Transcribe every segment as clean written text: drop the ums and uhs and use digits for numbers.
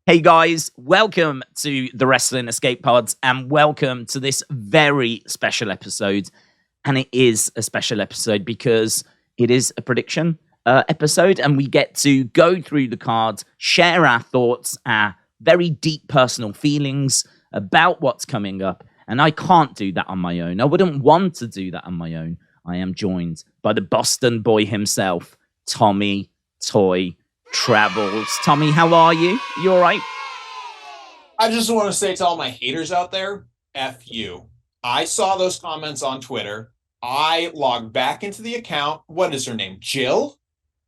Hey guys, welcome to the Wrestling Escape Pods and welcome to this very special episode. And it is a special episode because it is a prediction episode and we get to go through the cards, share our thoughts, our very deep personal feelings about what's coming up. And I can't do that on my own. I wouldn't want to do that on my own. I am joined by the Boston boy himself, Tommy Toy Travels. Tommy, how are you? You all right? I just want to say to all my haters out there, F you. I saw those comments on Twitter. I logged back into the account. What is her name? Jill?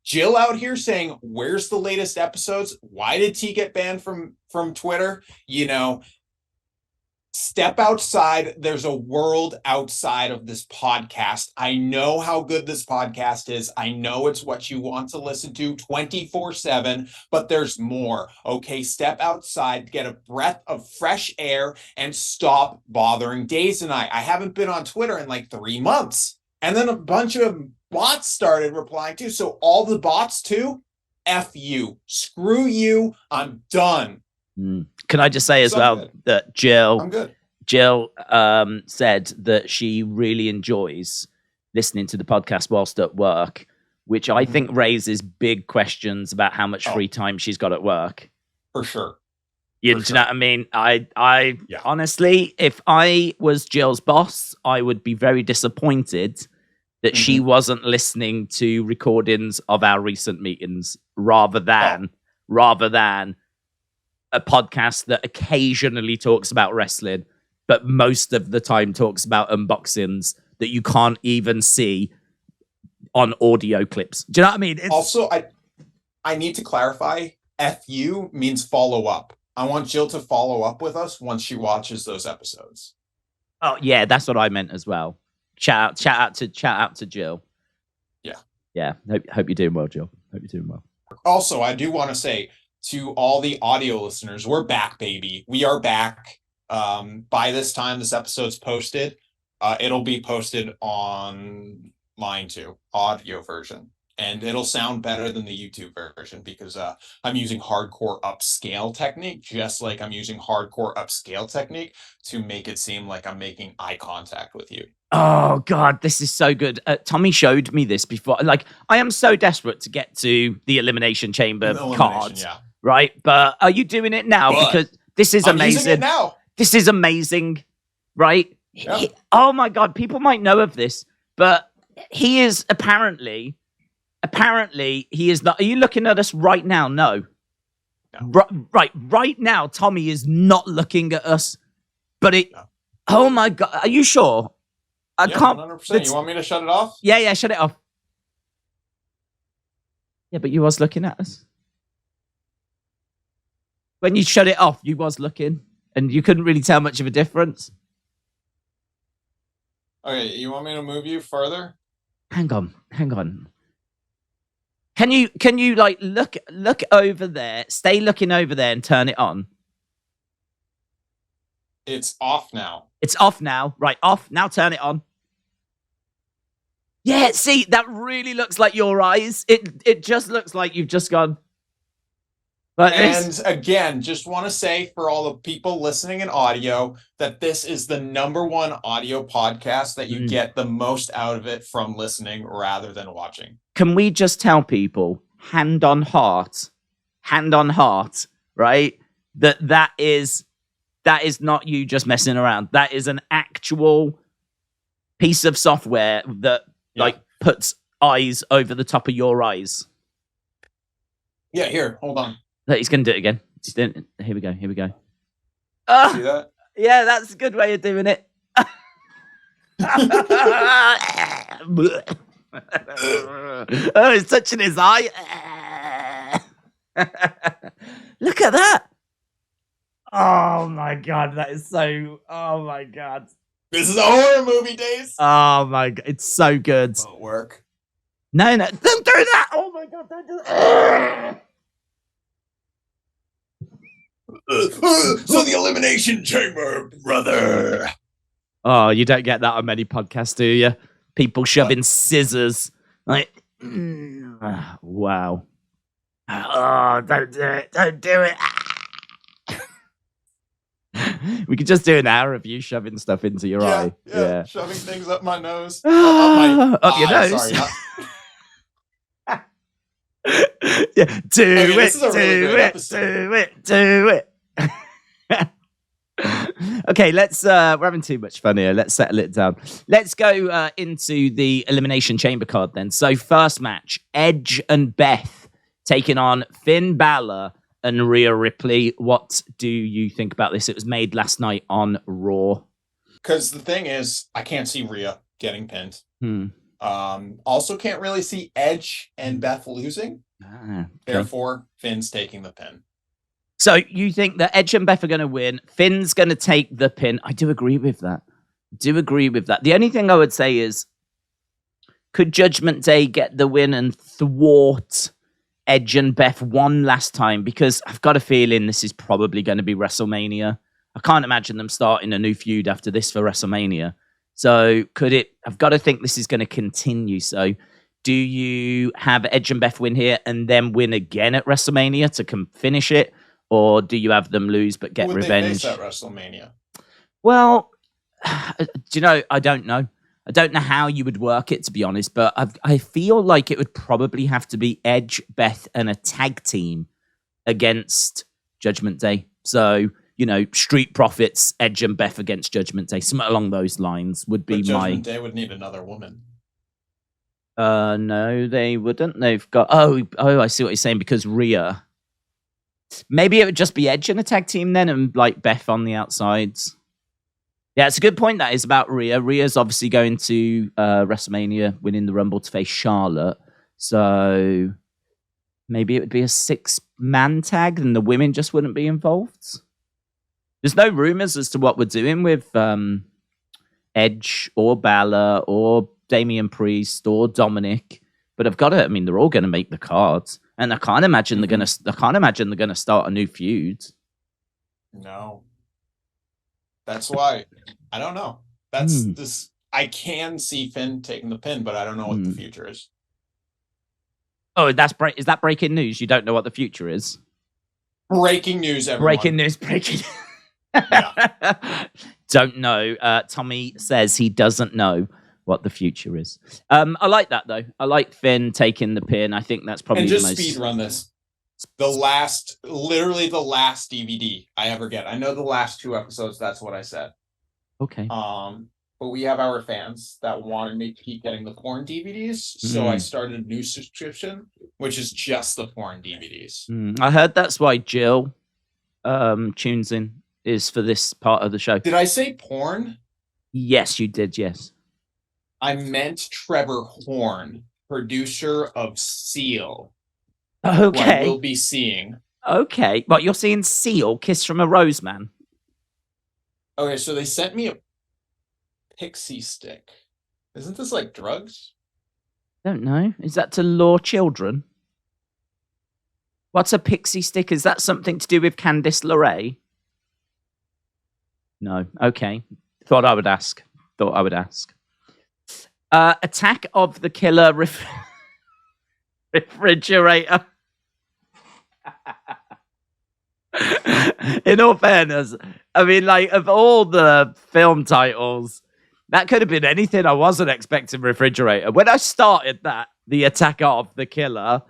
Jill out here saying, where's the latest episodes? Why did T get banned from Twitter? You know, step outside. There's a world outside of this podcast. I know how good this podcast is. I know it's what you want to listen to 24/7, but there's more. Okay, step outside, get a breath of fresh air, and stop bothering Daze and I. I haven't been on Twitter in like 3 months. And then a bunch of bots started replying too. So all the bots too, F you. Screw you. I'm done. Can I just say as well that Jill said that she really enjoys listening to the podcast whilst at work, which I think raises big questions about how much free time she's got at work. For sure. Do you know what I mean? I honestly, if I was Jill's boss, I would be very disappointed that she wasn't listening to recordings of our recent meetings rather than a podcast that occasionally talks about wrestling, but most of the time talks about unboxings that you can't even see on audio clips. Do you know what I mean? Also, I need to clarify, FU means follow up. I want Jill to follow up with us once she watches those episodes. Oh yeah, that's what I meant as well. Shout out to Jill. Yeah. Hope you're doing well, Jill. Hope you're doing well. Also, I do want to say, to all the audio listeners, we're back, baby. We are back. By this time this episode's posted, it'll be posted online too, audio version. And it'll sound better than the YouTube version because I'm using hardcore upscale technique, just like I'm using hardcore upscale technique to make it seem like I'm making eye contact with you. Oh, God, this is so good. Tommy showed me this before. Like, I am so desperate to get to the Elimination Chamber cards. Yeah. Right, but are you doing it now? Because this is amazing. Using it now. This is amazing, right? Yeah. Oh my God, people might know of this, but he is apparently he is not. Are you looking at us right now? No. Right now, Tommy is not looking at us. But it. No. Oh my God, are you sure? I can't. 100%. You want me to shut it off? Yeah, shut it off. Yeah, but you was looking at us. When you shut it off, you was looking, and you couldn't really tell much of a difference. Okay, you want me to move you further? Hang on. Can you like look over there? Stay looking over there and turn it on. It's off now. It's off now. Right, off. Now turn it on. Yeah, see, that really looks like your eyes. It just looks like you've just gone. And again, just want to say for all the people listening in audio that this is the #1 audio podcast that you get the most out of it from listening rather than watching. Can we just tell people, hand on heart, right? That is not you just messing around. That is an actual piece of software that puts eyes over the top of your eyes. Yeah, here, hold on. He's going to do it again. Here we go. See that? Yeah, that's a good way of doing it. Oh, he's touching his eye. Look at that. Oh, my God. That is so... Oh, my God. This is a horror movie, Daze. Oh, my God. It's so good. Won't work. No. Don't do that. Oh, my God. Don't do that. So the Elimination Chamber, brother. Oh, you don't get that on many podcasts, do you? People shoving scissors. Like, wow. Oh, don't do it. Don't do it. We could just do an hour of you shoving stuff into your eye. Yeah, shoving things up my nose. Up your nose. Sorry, Yeah, do it. Okay, we're having too much fun here. Let's settle it down. Let's go into the Elimination Chamber card then. So first match, Edge and Beth taking on Finn Balor and Rhea Ripley. What do you think about this? It was made last night on Raw. Because the thing is, I can't see Rhea getting pinned. Also can't really see Edge and Beth losing. Okay. Therefore, Finn's taking the pin. So you think that Edge and Beth are going to win? Finn's going to take the pin. I do agree with that. The only thing I would say is, could Judgment Day get the win and thwart Edge and Beth one last time? Because I've got a feeling this is probably going to be WrestleMania. I can't imagine them starting a new feud after this for WrestleMania. So could it? I've got to think this is going to continue. So do you have Edge and Beth win here and then win again at WrestleMania to finish it? Or do you have them lose but get revenge? They face at WrestleMania? Well, do you know, I don't know. I don't know how you would work it, to be honest, but I feel like it would probably have to be Edge, Beth, and a tag team against Judgment Day. So, you know, Street Profits, Edge and Beth against Judgment Day. Something along those lines would be Judgment Day would need another woman. No, they wouldn't. They've got... Oh, I see what you're saying, because Rhea... Maybe it would just be Edge in a tag team then, and like Beth on the outsides. Yeah, it's a good point that is about Rhea. Rhea's obviously going to WrestleMania, winning the Rumble to face Charlotte. So maybe it would be a 6-man tag and the women just wouldn't be involved. There's no rumors as to what we're doing with Edge or Balor or Damian Priest or Dominic. But I've got to, I mean, they're all going to make the cards. And I can't imagine they're gonna start a new feud. No, that's why I don't know. That's this. I can see Finn taking the pin, but I don't know what the future is. Oh, is that breaking news? You don't know what the future is? Breaking news, everyone. Breaking. Don't know. Tommy says he doesn't know what the future is. I like that though. I like Finn taking the pin. I think that's probably and just the most... speed run this. Literally the last DVD I ever get. I know the last 2 episodes. That's what I said. Okay. But we have our fans that wanted me to keep getting the porn DVDs, so I started a new subscription, which is just the porn DVDs. I heard that's why Jill tunes in, is for this part of the show. Did I say porn? Yes, you did. Yes. I meant Trevor Horn, producer of Seal. Okay. Who I will be seeing. Okay. But you're seeing Seal, Kiss from a Rose Man. Okay, so they sent me a pixie stick. Isn't this like drugs? Don't know. Is that to lure children? What's a pixie stick? Is that something to do with Candice LeRae? No. Okay. Thought I would ask. Attack of the Killer Refrigerator. In all fairness, I mean, like, of all the film titles, that could have been anything. I wasn't expecting Refrigerator. When I started that, the Attack of the Killer,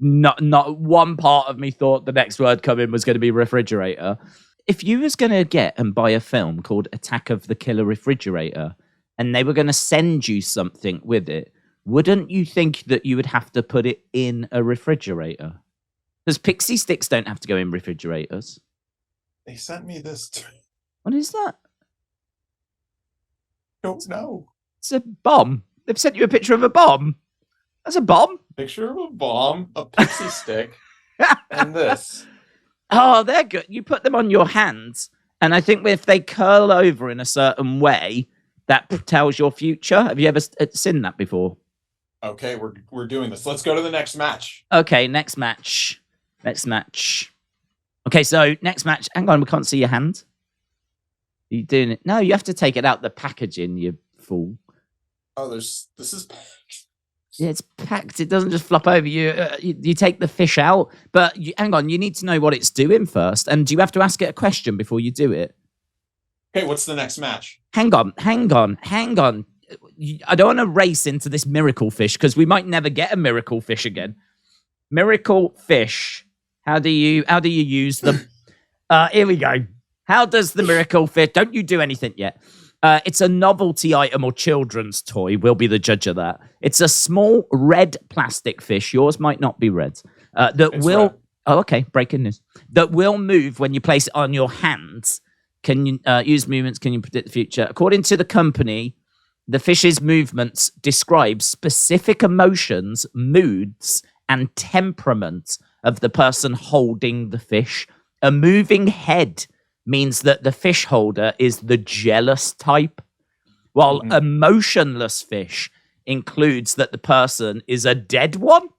not one part of me thought the next word coming was going to be Refrigerator. If you was going to get and buy a film called Attack of the Killer Refrigerator, and they were going to send you something with it, wouldn't you think that you would have to put it in a refrigerator? Because pixie sticks don't have to go in refrigerators. They sent me this. What is that? Don't know. It's a bomb. They've sent you a picture of a bomb. That's a bomb. Picture of a bomb, a pixie stick, and this. Oh, they're good. You put them on your hands, and I think if they curl over in a certain way, that tells your future. Have you ever seen that before? Okay, we're doing this. Let's go to the next match. Okay, next match. Okay, so next match. Hang on, we can't see your hand. Are you doing it? No, you have to take it out the packaging, you fool. Oh, this is... Yeah, it's packed. It doesn't just flop over. You take the fish out, but hang on, you need to know what it's doing first. And do you have to ask it a question before you do it? Okay, what's the next match? Hang on. I don't want to race into this miracle fish because we might never get a miracle fish again. Miracle fish. How do you use them? Here we go. How does the miracle fish? Don't you do anything yet. It's a novelty item or children's toy. We'll be the judge of that. It's a small red plastic fish. Yours might not be red. It's red. Oh, okay. Breaking news. That will move when you place it on your hands. Can you use movements? Can you predict the future? According to the company, the fish's movements describe specific emotions, moods, and temperament of the person holding the fish. A moving head means that the fish holder is the jealous type, while a motionless fish includes that the person is a dead one.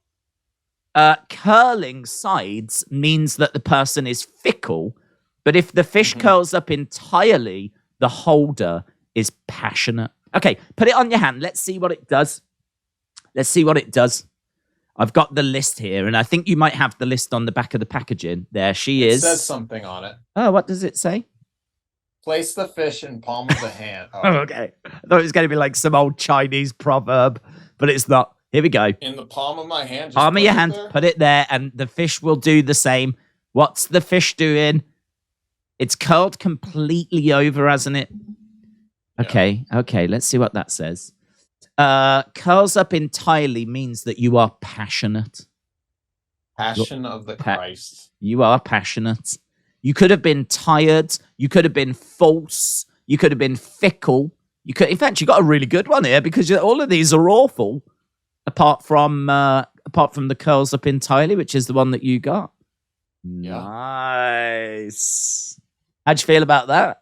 Curling sides means that the person is fickle, but if the fish curls up entirely, the holder is passionate. Okay, put it on your hand. Let's see what it does. I've got the list here, and I think you might have the list on the back of the packaging. There she is. It says something on it. Oh, what does it say? Place the fish in palm of the hand. Oh, okay. I thought it was going to be like some old Chinese proverb, but it's not. Here we go. In the palm of my hand. Palm of your hand. Put it there, and the fish will do the same. What's the fish doing? It's curled completely over, hasn't it? Okay, okay. Let's see what that says. Curls up entirely means that you are passionate. Passion of the Christ. You are passionate. You could have been tired. You could have been false. You could have been fickle. In fact, you got a really good one here because all of these are awful, apart from the curls up entirely, which is the one that you got. Yeah. Nice. How'd you feel about that?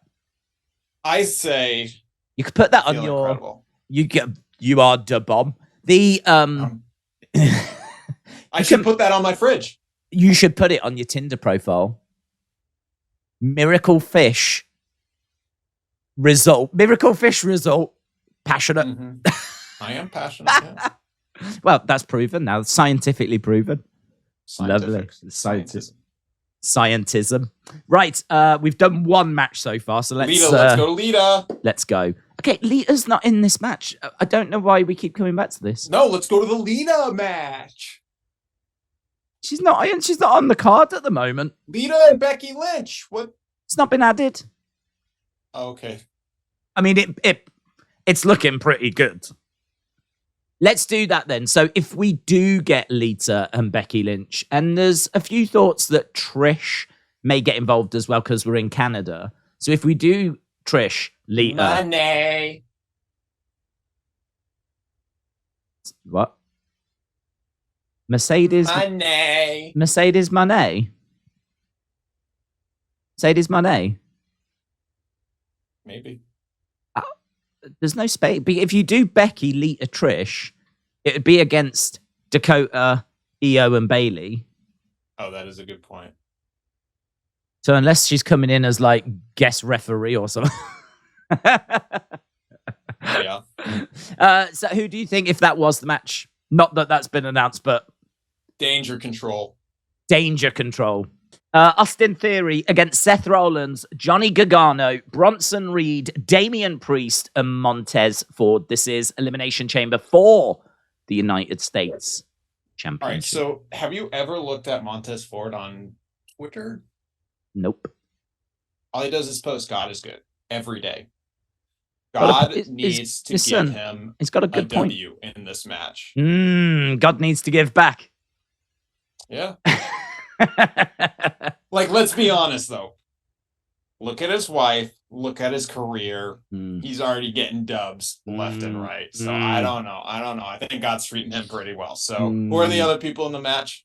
I say you could put that on your. Incredible. You are the bomb. I should put that on my fridge. You should put it on your Tinder profile. Miracle fish result. Passionate. I am passionate. Yeah. Well, that's proven now. Scientifically proven. Lovely. Scientism. Right. We've done one match so far, so let's go to Lita. Let's go. Okay, Lita's not in this match. I don't know why we keep coming back to this. No, let's go to the Lita match. She's not on the card at the moment. Lita and Becky Lynch. What? It's not been added. Okay. I mean, it's looking pretty good. Let's do that then. So if we do get Lita and Becky Lynch, and there's a few thoughts that Trish may get involved as well because we're in Canada. So if we do Trish, Lita... Money. What? Mercedes Moné. Maybe. There's no space. If you do Becky, Lita, Trish, it would be against Dakota, Io, and Bailey. Oh, that is a good point. So unless she's coming in as like guest referee or something. Yeah. So who do you think if that was the match? Not that that's been announced, but Danger Control. Austin Theory against Seth Rollins, Johnny Gargano, Bronson Reed, Damian Priest, and Montez Ford. This is Elimination Chamber for the United States Championship. All right, so have you ever looked at Montez Ford on Twitter? Nope. All he does is post God is good every day. God needs to give him he's got a good point. W in this match. God needs to give back. Yeah. Like, let's be honest, though. Look at his wife. Look at his career. He's already getting dubs left and right. So I don't know. I think God's treating him pretty well. So who are the other people in the match?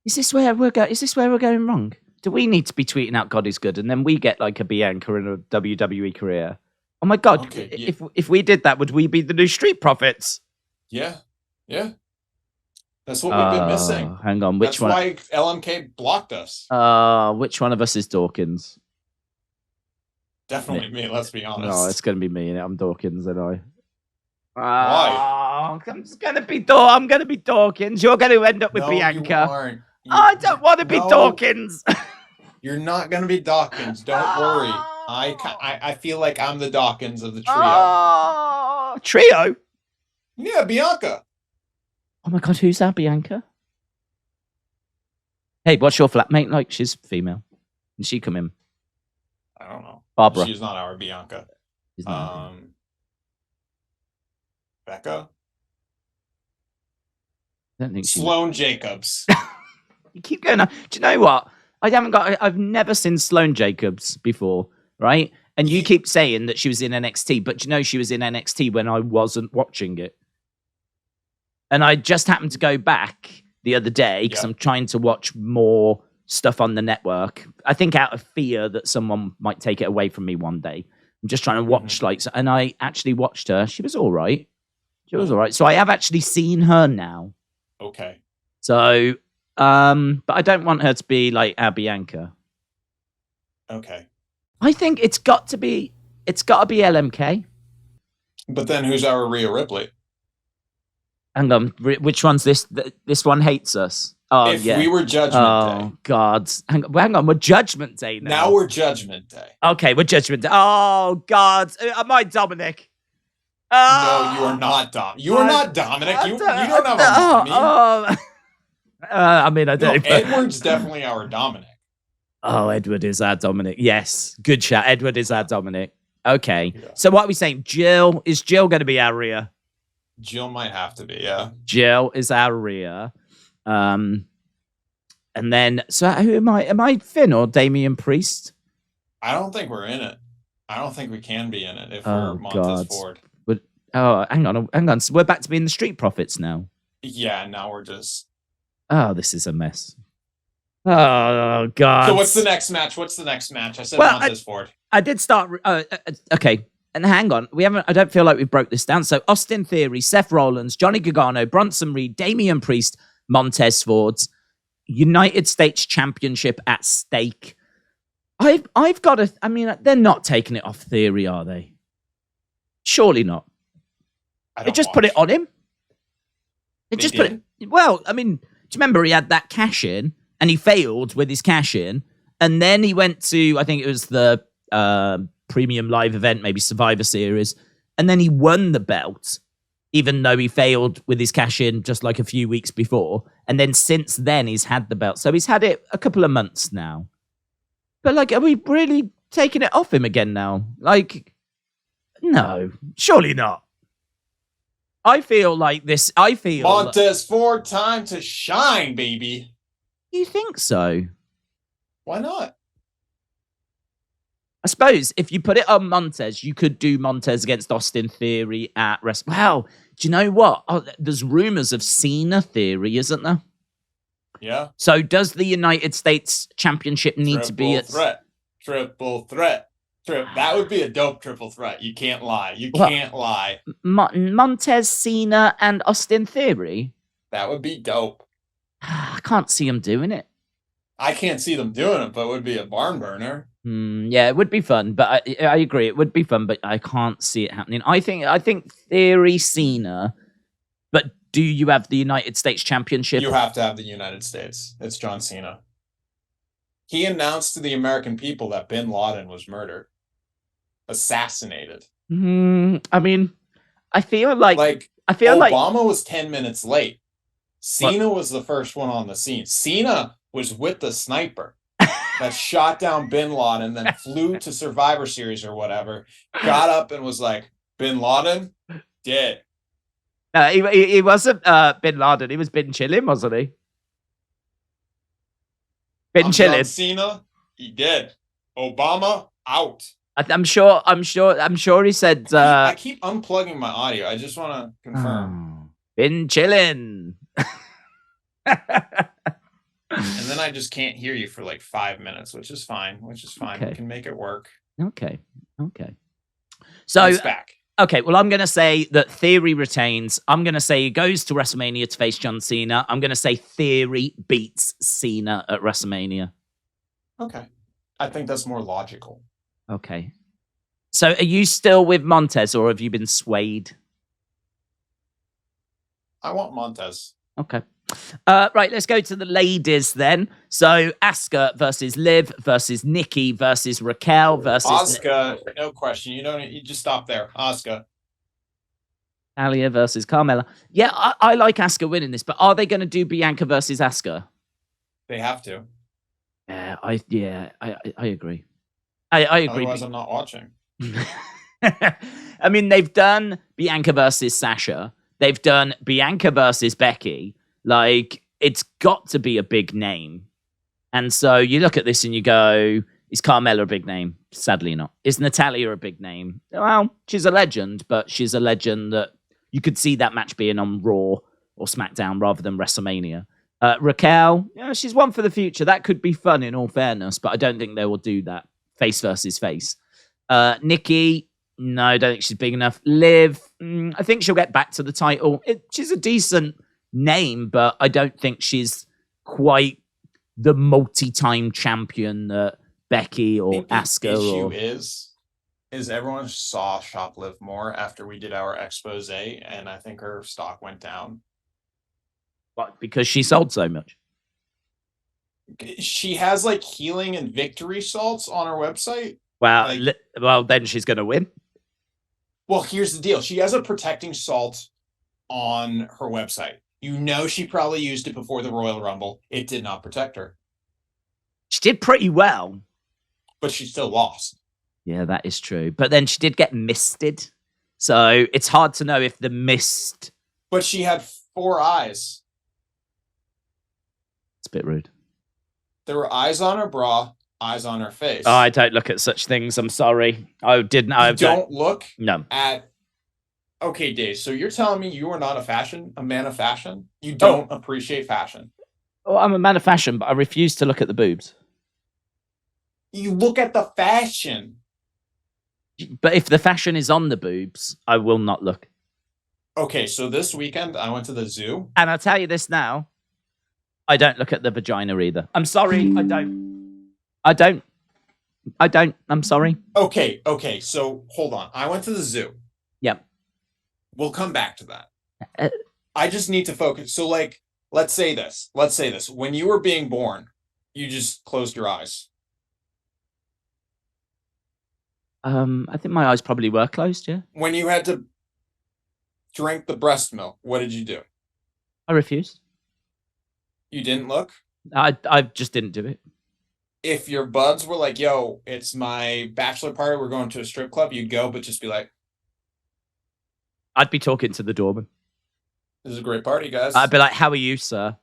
Is this where we're going wrong? Do we need to be tweeting out God is good and then we get like a Bianca in a WWE career? Oh my God. Okay, yeah. If we did that, would we be the new Street Profits? Yeah. Yeah. That's what we've been missing. Hang on, which one? That's why LMK blocked us. Which one of us is Dawkins? Definitely me, let's be honest. No, it's going to be me, and I'm Dawkins, and I. Why? I'm just going to be I'm going to be Dawkins. You're going to end up with Bianca. I don't want to be Dawkins. You're not going to be Dawkins. Don't worry. I feel like I'm the Dawkins of the trio. Oh, trio? Yeah, Bianca. Oh my God, who's that, Bianca? Hey, what's your flatmate like? She's female. Can she come in? I don't know. Barbara. She's not our Bianca. She's not. Becca. I don't think Sloane Jacobs. You keep going on. Do you know what? I've never seen Sloane Jacobs before, right? And you keep saying that she was in NXT, but do you know she was in NXT when I wasn't watching it? And I just happened to go back the other day because I'm trying to watch more stuff on the network. I think out of fear that someone might take it away from me one day. I'm just trying to watch and I actually watched her. She was all right. She was all right. So I have actually seen her now. Okay. So, but I don't want her to be like our Bianca. Okay. I think it's got to be LMK. But then who's our Rhea Ripley? Hang on, which one's this? This one hates us. Oh, if we were Judgment Day. Oh, God. Hang on, we're Judgment Day now. Now we're Judgment Day. Okay, we're Judgment Day. Oh, God. Am I Dominic? No, you are not Dom. You are not Dominic. You don't have a mommy. I mean, I don't. Edward's definitely our Dominic. Oh, Edward is our Dominic. Yes, good shout. Edward is our Dominic. Okay, so what are we saying? Is Jill going to be our Rhea? Jill might have to be, yeah. Jill is our Rhea. And then, so who am I? Am I Finn or Damian Priest? I don't think we're in it. I don't think we can be in it if we're Montez Ford. Oh, hang on. So we're back to being the Street Profits now. Yeah, now we're just... Oh, this is a mess. Oh, God. So what's the next match? I said Montez Ford. I did start... okay. And hang on, I don't feel like we broke this down. So Austin Theory, Seth Rollins, Johnny Gargano, Bronson Reed, Damian Priest, Montez Ford's United States Championship at stake. I've got to... I mean, they're not taking it off Theory, are they? Surely not. They just put it on him. Well, I mean, do you remember he had that cash in and he failed with his cash in, and then he went to, I think it was the premium live event, maybe Survivor Series, and then he won the belt, even though he failed with his cash in just like a few weeks before. And then since then he's had the belt, so he's had it a couple of months now. But like, are we really taking it off him again now? Like, no, surely not. I feel like this. Montez Ford, time to shine, baby. You think so? Why not? I suppose if you put it on Montez, you could do Montez against Austin Theory at Wrestle. Wow. Do you know what? There's rumors of Cena Theory, isn't there? Yeah. So does the United States Championship need to be at... Triple threat. That would be a dope triple threat. You can't lie. Can't lie. Montez, Cena, and Austin Theory? That would be dope. I can't see them doing it. I can't see them doing it, but it would be a barn burner. Yeah, it would be fun, but I agree. It would be fun, but I can't see it happening. I think Theory, Cena, but do you have the United States Championship? You have to have the United States. It's John Cena. He announced to the American people that Bin Laden was murdered. Assassinated. I mean, I feel like Obama was 10 minutes late. Cena was the first one on the scene. Cena was with the sniper that shot down Bin Laden, then flew to Survivor Series or whatever, got up and was like, Bin Laden, dead. He wasn't Bin Laden. He was Bin Chillin, wasn't he? Bin Chillin. Cena, he dead. Obama, out. I'm sure he said... I keep unplugging my audio. I just want to confirm. Been chillin'. And then I just can't hear you for like 5 minutes, which is fine. Okay. We can make it work. Okay. So it's back. Okay, well, I'm going to say that Theory retains. I'm going to say he goes to WrestleMania to face John Cena. I'm going to say Theory beats Cena at WrestleMania. Okay. I think that's more logical. Okay. So are you still with Montez, or have you been swayed? I want Montez. Okay. Right, let's go to the ladies then. So Asuka versus Liv versus Nikki versus Raquel versus Asuka, no question. You just stop there. Asuka. Alia versus Carmella. Yeah, I like Asuka winning this, but are they going to do Bianca versus Asuka? They have to. Yeah, I agree. I agree. Otherwise, I'm not watching. I mean, they've done Bianca versus Sasha. They've done Bianca versus Becky. Like, it's got to be a big name. And so you look at this and you go, is Carmella a big name? Sadly not. Is Natalya a big name? Well, she's a legend, but she's a legend that you could see that match being on Raw or SmackDown rather than WrestleMania. Raquel, she's one for the future. That could be fun in all fairness, but I don't think they will do that. Face versus face. Nikki, no, I don't think she's big enough. Liv, I think she'll get back to the title. She's a decent name, but I don't think she's quite the multi-time champion that Becky or Asuka. The issue is everyone saw Shop Liv more after we did our expose, and I think her stock went down. But because she sold so much. She has like healing and victory salts on her website. Well, well, then she's going to win. Well, here's the deal. She has a protecting salt on her website. She probably used it before the Royal Rumble. It did not protect her. She did pretty well. But she still lost. Yeah, that is true. But then she did get misted. So it's hard to know if the mist... But she had 4 eyes. It's a bit rude. There were eyes on her bra, eyes on her face. Oh, I don't look at such things. I'm sorry. I didn't. I don't look no. at... Okay, Dave, so you're telling me you are not a man of fashion? You don't appreciate fashion? Well, I'm a man of fashion, but I refuse to look at the boobs. You look at the fashion. But if the fashion is on the boobs, I will not look. Okay, so this weekend I went to the zoo. And I'll tell you this now. I don't look at the vagina either. I'm sorry, I don't. I'm sorry. Okay, so hold on. I went to the zoo. Yep. We'll come back to that. I just need to focus. So, like, let's say this. When you were being born, you just closed your eyes. I think my eyes probably were closed, yeah. When you had to drink the breast milk, what did you do? I refused. You didn't look? I just didn't do it. If your buds were like, yo, it's my bachelor party, we're going to a strip club, you'd go, but just be like... I'd be talking to the doorman. This is a great party, guys. I'd be like, how are you, sir?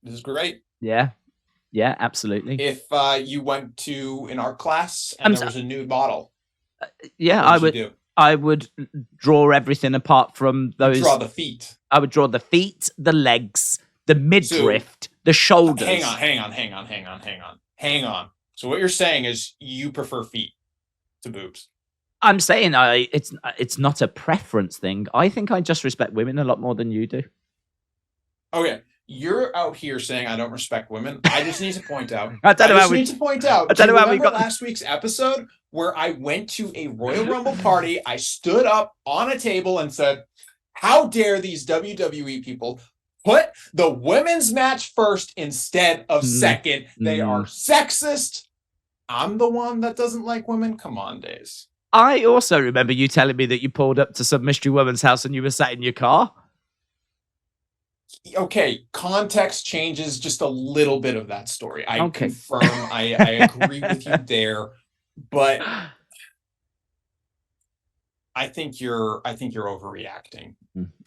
This is great. Yeah, absolutely. If you went to an art class and there was a nude model, I would draw everything apart from those. Draw the feet. I would draw the feet, the legs, the midriff, the shoulders. Hang on. So what you're saying is you prefer feet to boobs. I'm saying it's not a preference thing. I think I just respect women a lot more than you do. Okay. You're out here saying I don't respect women. I just need to point out. I don't know how we got last week's episode where I went to a Royal Rumble party. I stood up on a table and said, "How dare these WWE people put the women's match first instead of second? They are sexist. I'm the one that doesn't like women. Come on, Daze." I also remember you telling me that you pulled up to some mystery woman's house and you were sat in your car. Okay, context changes just a little bit of that story. I confirm, I agree with you there, but I think you're overreacting.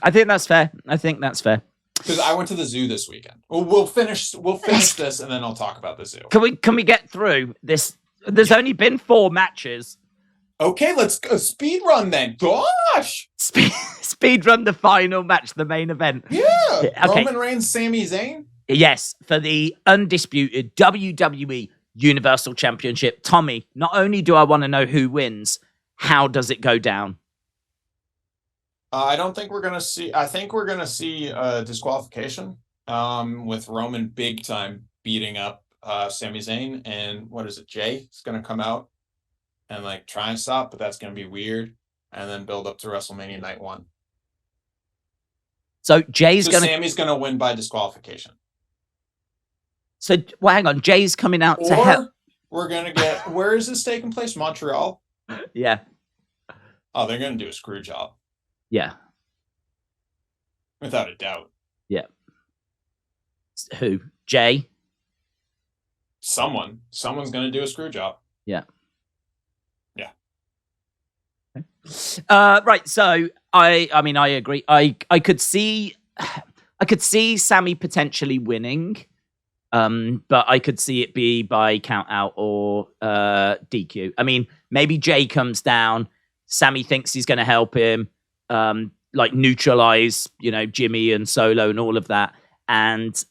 I think that's fair. Because I went to the zoo this weekend. Well, we'll finish this and then I'll talk about the zoo. Can we get through this? There's only been 4 matches. Okay, let's go speed run then. Gosh! Speed run the final match, the main event. Yeah. Okay. Roman Reigns, Sami Zayn. Yes, for the undisputed WWE Universal Championship. Tommy, not only do I want to know who wins, how does it go down? I don't think we're gonna see. I think we're gonna see a disqualification. With Roman big time beating up Sami Zayn, and what is it? Jay is gonna come out and like try and stop, but that's going to be weird. And then build up to WrestleMania Night 1. So Jay's gonna. Sammy's gonna win by disqualification. So well, hang on, Jay's coming out to help. We're gonna get. Where is this taking place? Montreal. Yeah. Oh, they're gonna do a screw job. Yeah. Without a doubt. Yeah. Who? Jay? Someone's gonna do a screw job. Yeah. Yeah. Right. So I mean, I agree. I could see Sami potentially winning, but I could see it be by count out or DQ. I mean, maybe Jay comes down. Sami thinks he's going to help him, like neutralize, Jimmy and Solo and all of that, and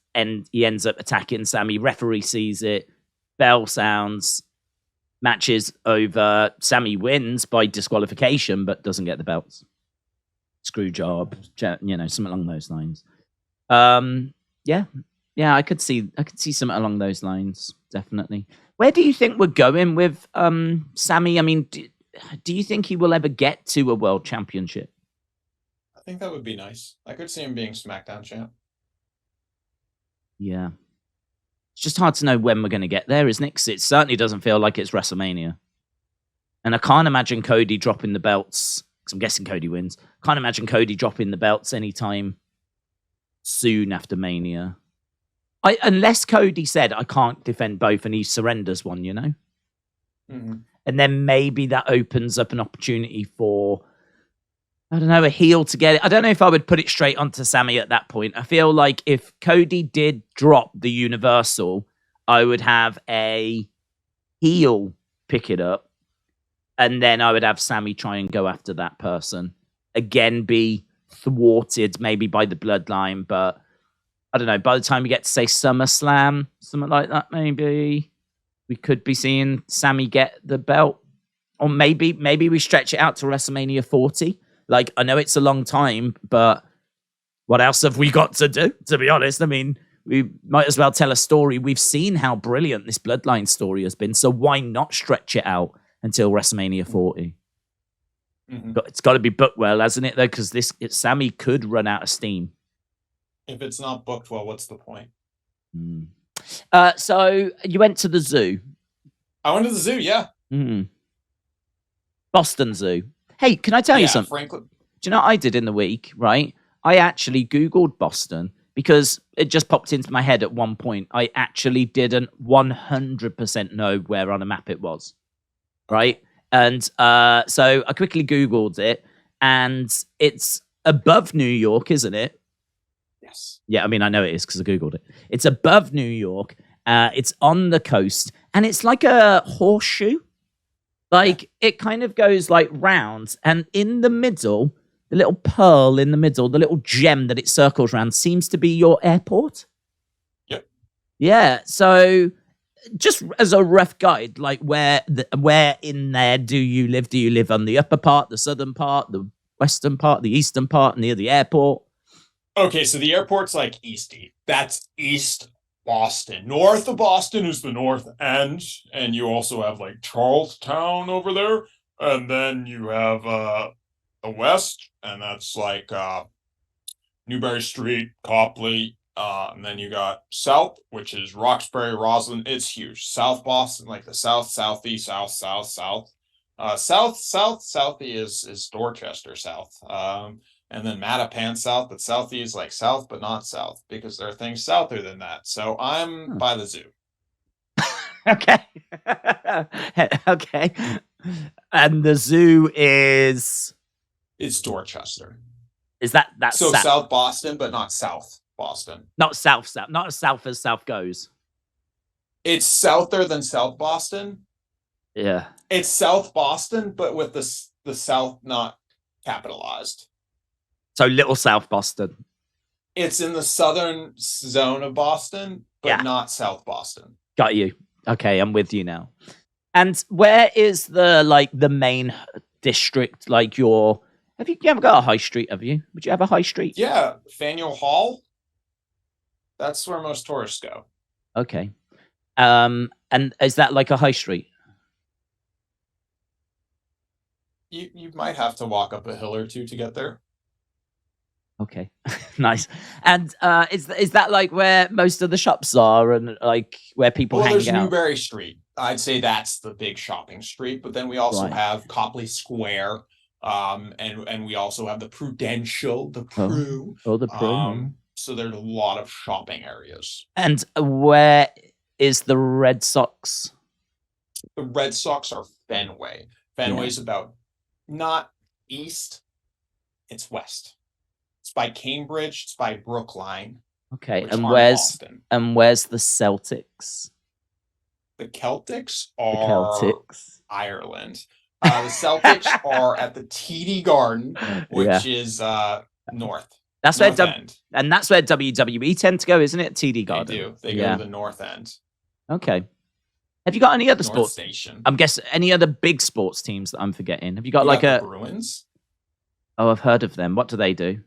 he ends up attacking Sami. Referee sees it, bell sounds, matches over. Sami wins by disqualification, but doesn't get the belts. Screw job, something along those lines. Yeah, I could see something along those lines, definitely. Where do you think we're going with Sami? I mean, do you think he will ever get to a world championship? I think that would be nice. I could see him being SmackDown champ. Yeah. It's just hard to know when we're going to get there, isn't it? Because it certainly doesn't feel like it's WrestleMania. And I can't imagine Cody dropping the belts, because I'm guessing Cody wins. Can't imagine Cody dropping the belts anytime soon after Mania. Unless Cody said, I can't defend both, and he surrenders one, Mm-hmm. And then maybe that opens up an opportunity for, I don't know, a heel to get it. I don't know if I would put it straight onto Sami at that point. I feel like if Cody did drop the Universal, I would have a heel pick it up, and then I would have Sami try and go after that person. Again, be thwarted maybe by the Bloodline, but I don't know. By the time we get to, say, SummerSlam, something like that, maybe we could be seeing Sami get the belt. Or maybe we stretch it out to WrestleMania 40. Like, I know it's a long time, but what else have we got to do, to be honest? I mean, we might as well tell a story. We've seen how brilliant this Bloodline story has been, so why not stretch it out until WrestleMania 40? Mm-hmm. But it's got to be booked well, hasn't it, though? Because Sami could run out of steam. If it's not booked well, what's the point? So you went to the zoo. I went to the zoo, yeah. Boston Zoo. Hey, can I tell you something? Frankly. Do you know what I did in the week, right? I actually Googled Boston because it just popped into my head at one point. I actually didn't 100% know where on a map it was, right? And so I quickly Googled it, and it's above New York, isn't it? Yes. Yeah, I mean, I know it is because I Googled it. It's above New York. It's on the coast, and it's like a horseshoe. Like, it kind of goes like round, and in the middle, the little pearl in the middle, the little gem that it circles around seems to be your airport. Yep. Yeah, so just as a rough guide, like where in there do you live? Do you live on the upper part, the southern part, the western part, the eastern part, near the airport? Okay, so the airport's like easty. That's East Boston. North of Boston is the north end, and you also have like Charlestown over there, and then you have the west, and that's like Newbury Street, Copley, and then you got south, which is Roxbury, Roslyn. It's huge. South Boston, like the south, southeast, south, south, south. Southie is Dorchester South. And then Mattapan South, but Southie is like south, but not south, because there are things souther than that. So I'm by the zoo. Okay. Okay. And the zoo is... It's Dorchester. Is that's so South Boston, but not South Boston. Not south. Not as south as south goes. It's souther than South Boston. Yeah. It's South Boston, but with the South not capitalized. So Little South Boston. It's in the southern zone of Boston, but not South Boston. Got you. Okay, I'm with you now. And where is the main district? Like you ever got a high street? Have you? Would you have a high street? Yeah, Faneuil Hall. That's where most tourists go. Okay. And is that like a high street? You might have to walk up a hill or two to get there. Okay, nice. And is that like where most of the shops are, and like where people hang there's out? Newbury Street. I'd say that's the big shopping street, but then we also Right. have Copley Square, and we also have the Prudential, the Pru. Oh, the Pro. So there's a lot of shopping areas. And where is the Red Sox? The Red Sox are Fenway. Fenway's about not east, it's west. It's by Cambridge, it's by Brookline. Okay, and where's the Celtics? The Celtics are Ireland. The Celtics are at the TD Garden, which is north. That's where and that's where WWE tend to go, isn't it? TD Garden. They do. They go to the north end. Okay. Have you got any other North sports? Station. I'm guessing any other big sports teams that I'm forgetting. Have you got the Bruins? Oh, I've heard of them. What do they do?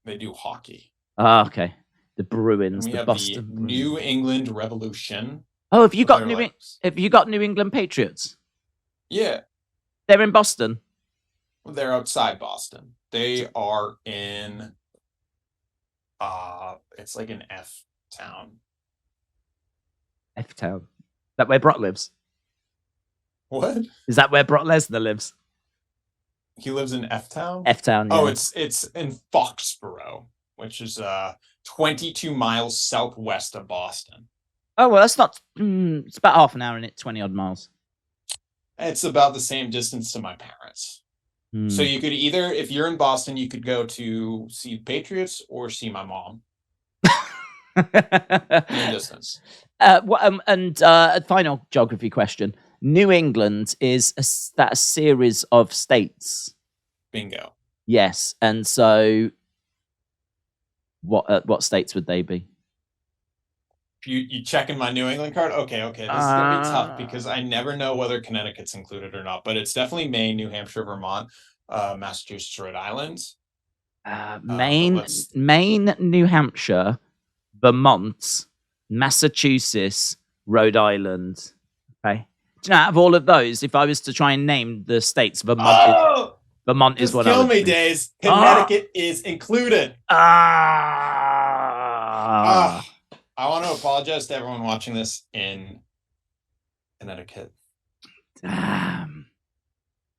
They do hockey. Ah, okay. The Bruins, the Boston the New England Revolution. Oh, have you got New England Patriots? Yeah. They're in Boston. They're outside Boston. They are in it's like an F town. F town. Is that where Brock lives? What? Is that where Brock Lesnar lives? He lives in F town? F town, yeah. Oh, it's in Foxborough, which is 22 miles southwest of Boston. Oh, well, that's not... it's about half an hour in it, 20-odd miles. It's about the same distance to my parents. So you could either, if you're in Boston, you could go to see the Patriots or see my mom. In distance. Final geography question. New England is that a series of states? Bingo. Yes. And so what states would they be? You checking my New England card? Okay. This is gonna be tough because I never know whether Connecticut's included or not, but it's definitely Maine, New Hampshire, Vermont, Massachusetts, Rhode Island. Maine, New Hampshire, Vermont, Massachusetts, Rhode Island. Okay. Do you know, out of all of those, if I was to try and name the states, Vermont is what I would kill me, Daze. Connecticut is included. I want to apologize to everyone watching this in Connecticut. Damn.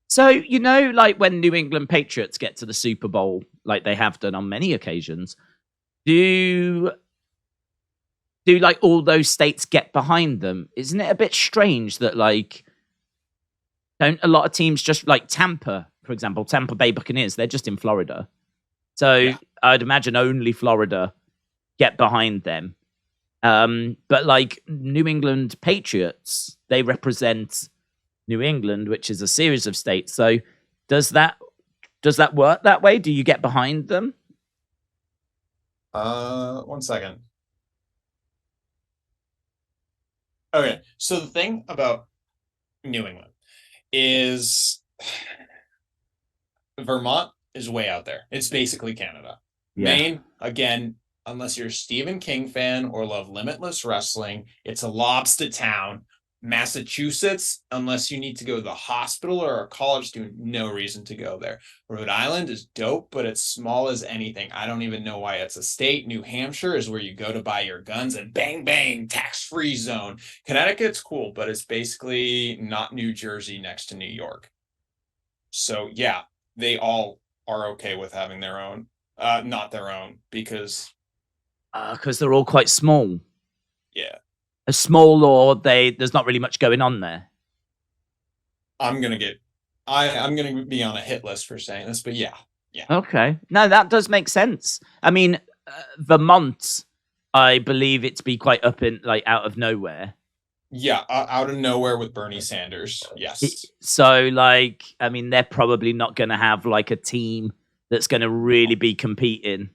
So, you know, like when New England Patriots get to the Super Bowl, like they have done on many occasions, do like all those states get behind them? Isn't it a bit strange that like don't a lot of teams just like Tampa, for example, Tampa Bay Buccaneers, they're just in Florida. So I'd imagine only Florida get behind them. But like New England Patriots, they represent New England, which is a series of states. So does that work that way? Do you get behind them? 1 second. Okay, so the thing about New England is Vermont is way out there. It's basically Canada. Yeah. Maine, again, unless you're a Stephen King fan or love Limitless Wrestling, it's a lobster town. Massachusetts, unless you need to go to the hospital or a college student, no reason to go there. Rhode Island is dope, but it's small as anything. I don't even know why it's a state. New Hampshire is where you go to buy your guns and bang, bang, tax-free zone. Connecticut's cool, but it's basically not New Jersey next to New York. So yeah, they all are okay with having their own, not their own, because they're all quite small. Yeah. A small, or there's not really much going on there. I'm gonna be on a hit list for saying this, but yeah. Okay, no, that does make sense. I mean, Vermont, I believe it to be quite up in like out of nowhere. Yeah, out of nowhere with Bernie Sanders. Yes. So, like, I mean, they're probably not going to have like a team that's going to really be competing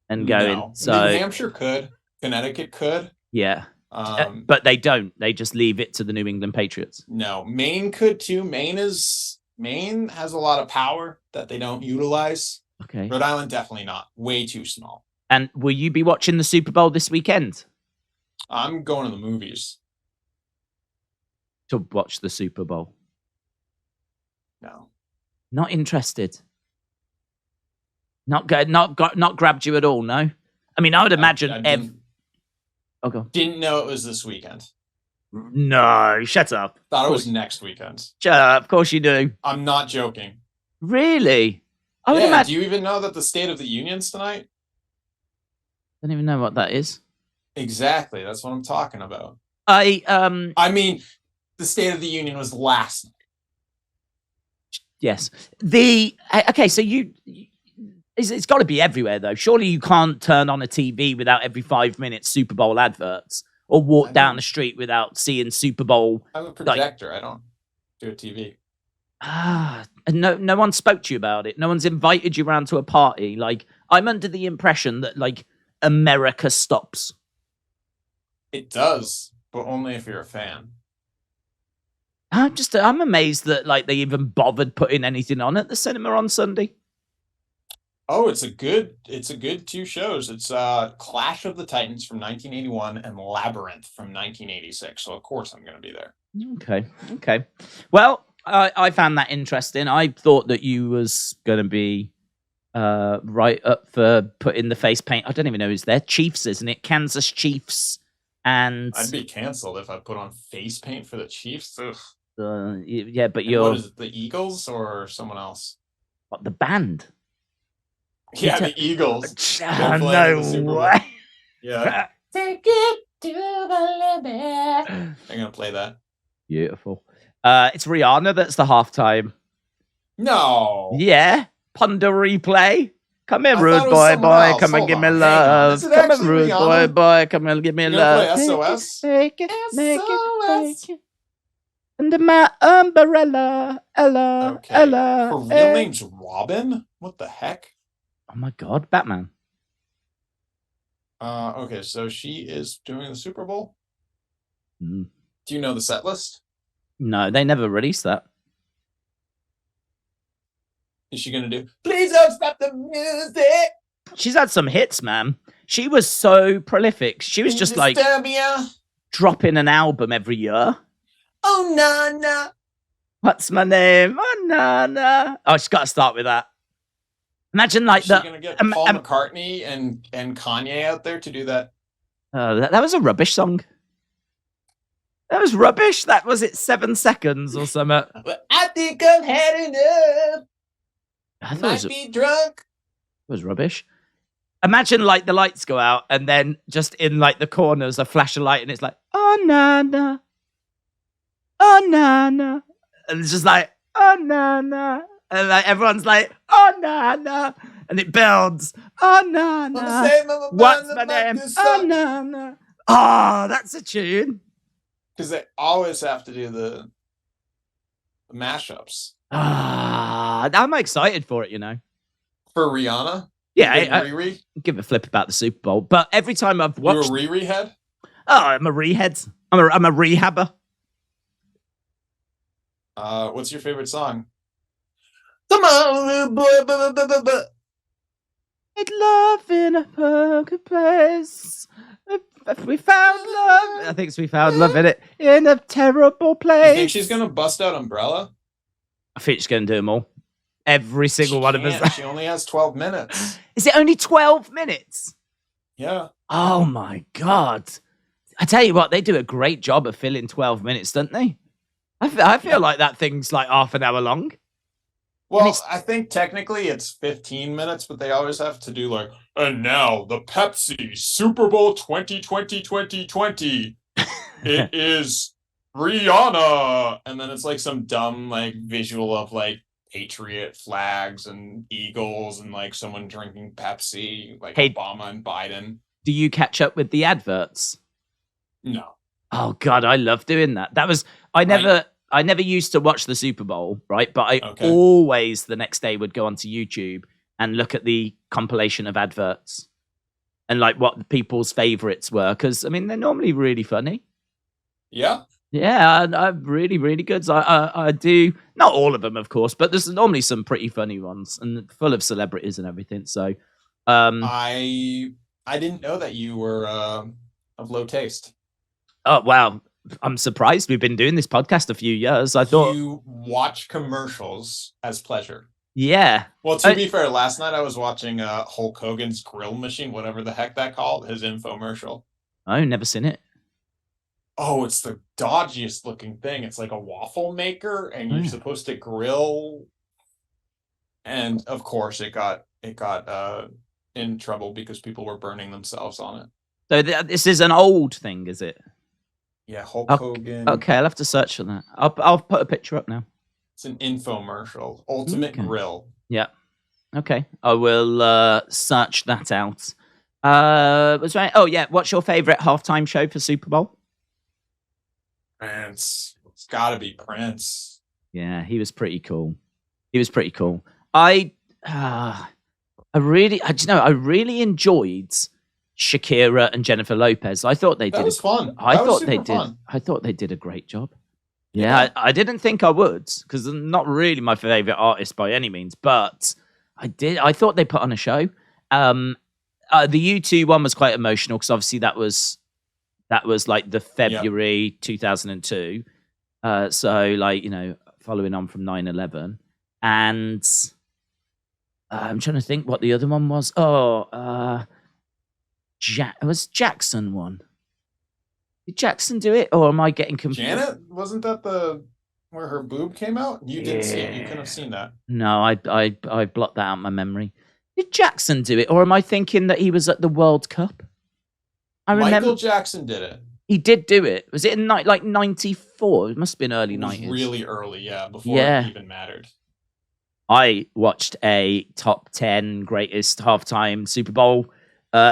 and going. No. So New Hampshire could, Connecticut could. Yeah. But they don't. They just leave it to the New England Patriots. No, Maine could too. Maine has a lot of power that they don't utilize. Okay. Rhode Island definitely not. Way too small. And will you be watching the Super Bowl this weekend? I'm going to the movies. To watch the Super Bowl? No. Not interested. Not good. Not grabbed you at all. No. I mean, I would imagine. I go. Didn't know it was this weekend. No, shut up. Thought it was next weekend. Shut up. Of course you do. I'm not joking. Really? I would imagine. Do you even know that the State of the Union's tonight? I don't even know what that is. Exactly. That's what I'm talking about. I mean, the State of the Union was last night. Yes. Okay, so it's got to be everywhere, though. Surely you can't turn on a TV without every 5 minutes Super Bowl adverts, or walk down the street without seeing Super Bowl. I have a projector. I don't do a TV. And no one spoke to you about it. No one's invited you around to a party. Like, I'm under the impression that, like, America stops. It does, but only if you're a fan. I'm amazed that, like, they even bothered putting anything on at the cinema on Sunday. Oh, it's a good 2 shows. It's Clash of the Titans from 1981 and Labyrinth from 1986. So of course I'm going to be there. Okay. Well, I found that interesting. I thought that you was going to be right up for putting the face paint. I don't even know who's there. Chiefs, isn't it? Kansas Chiefs. And I'd be canceled if I put on face paint for the Chiefs. Yeah, but you're... What is it, the Eagles or someone else? What, the band? Yeah, the Eagles. No way. Yeah. Take it to the limit. I'm going to play that. Beautiful. It's Rihanna that's the halftime. No. Yeah. Ponder replay. Come here, rude boy. Come and give me love. Come here, rude boy. Come and give me love. Play SOS? Make it. Under my umbrella. Ella. Okay. Her real name's Robin? What the heck? Oh my God, Batman. Okay, so she is doing the Super Bowl. Mm. Do you know the set list? No, they never released that. Is she gonna do Please Don't Stop the Music? She's had some hits, man. She was so prolific. She was just like dropping an album every year. Oh, Nana. What's my name? Oh, Nana. Oh, she's got to start with that. Imagine like that. She's gonna get Paul McCartney and Kanye out there to do that. That was a rubbish song. That was rubbish. That was it. 7 seconds or something. I think I've had enough. I might be drunk. It was rubbish. Imagine like the lights go out and then just in like the corners a flash of light and it's like, oh Nana, oh Nana, and it's just like, oh Nana, and like everyone's like, oh Nana, and it builds, oh Nana, what's my name? Oh Nana. Oh, that's a tune. Because they always have to do the mashups. I'm excited for it, you know. For Rihanna? Yeah, I give a flip about the Super Bowl. But every time I've watched... You're a Riri head? Oh, I'm a rehead. I'm a rehabber. What's your favorite song? Come on, boy. It's love in a poker place. If we found love... I think we found love in it. In a terrible place. You think she's going to bust out Umbrella? I think she's going to do them all. Every single one of us. She only has 12 minutes. Is it only 12 minutes? Yeah. Oh my God. I tell you what, they do a great job of filling 12 minutes, don't they? I feel like that thing's like half an hour long. Well, I think technically it's 15 minutes, but they always have to do like, and now the Pepsi Super Bowl 2020. It is Rihanna. And then it's like some dumb like visual of like Patriot flags and eagles and like someone drinking Pepsi, like Obama and Biden. Do you catch up with the adverts? No. Oh God, I love doing that. I never used to watch the Super Bowl, right? But I always the next day would go onto YouTube and look at the compilation of adverts and like what people's favorites were. Because I mean, they're normally really funny. Yeah. Yeah, I'm really, really good. I do, not all of them, of course, but there's normally some pretty funny ones and full of celebrities and everything. So, I didn't know that you were of low taste. Oh wow, I'm surprised. We've been doing this podcast a few years. I thought you watch commercials as pleasure. Yeah. Well, to be fair, last night I was watching Hulk Hogan's grill machine, whatever the heck that called, his infomercial. I've never seen it. Oh, it's the dodgiest looking thing. It's like a waffle maker, and you're supposed to grill. And of course, it got in trouble because people were burning themselves on it. So this is an old thing, is it? Yeah, Hulk Hogan. Okay, I'll have to search for that. I'll put a picture up now. It's an infomercial. Ultimate Grill. Yeah. Okay, I will search that out. Was right. Oh yeah, what's your favorite halftime show for Super Bowl? Prince. It's got to be Prince. Yeah, he was pretty cool. I really enjoyed Shakira and Jennifer Lopez. I thought they did. That was fun. I thought they did a great job. Yeah, I didn't think I would, because they're not really my favorite artist by any means, but I did. I thought they put on a show. The U2 one was quite emotional because obviously that was like the February 2002. So like, you know, following on from 9/11, and I'm trying to think what the other one was. It was Jackson one. Did Jackson do it, or am I getting confused? Janet, wasn't that where her boob came out? You didn't see it. You couldn't have seen that. No, I blocked that out of my memory. Did Jackson do it, or am I thinking that he was at the World Cup? I remember Michael Jackson did it. He did do it. Was it in like 94? It must have been early 90s. Really early, yeah, before it even mattered. I watched a top 10 greatest halftime Super Bowl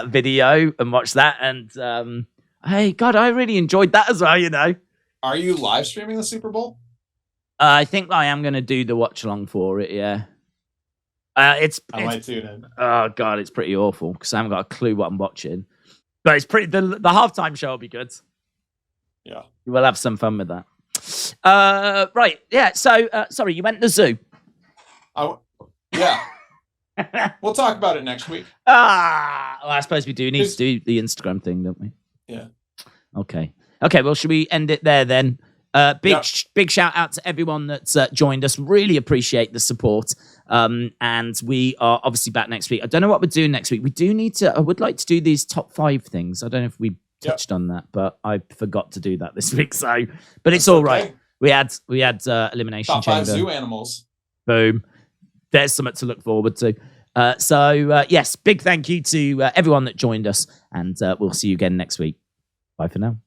video and watched that, and hey, God, I really enjoyed that as well, you know. Are you live streaming the Super Bowl? I think I am going to do the watch along for it, yeah. I might tune in. Oh, God, it's pretty awful because I haven't got a clue what I'm watching. But it's pretty. The halftime show will be good. Yeah. We'll have some fun with that. Right, yeah, so, sorry, you went to the zoo. Yeah. We'll talk about it next week. Well, I suppose we do need to do the Instagram thing, don't we? Yeah. Okay, well, should we end it there then? Big shout out to everyone that's joined us. Really appreciate the support. And we are obviously back next week. I don't know what we're doing next week. I would like to do these top 5 things. I don't know if we touched on that, but I forgot to do that this week. So, but it's all right. We had Elimination Chamber. Top 5 zoo animals. Boom. There's something to look forward to. Yes, big thank you to everyone that joined us, and we'll see you again next week. Bye for now.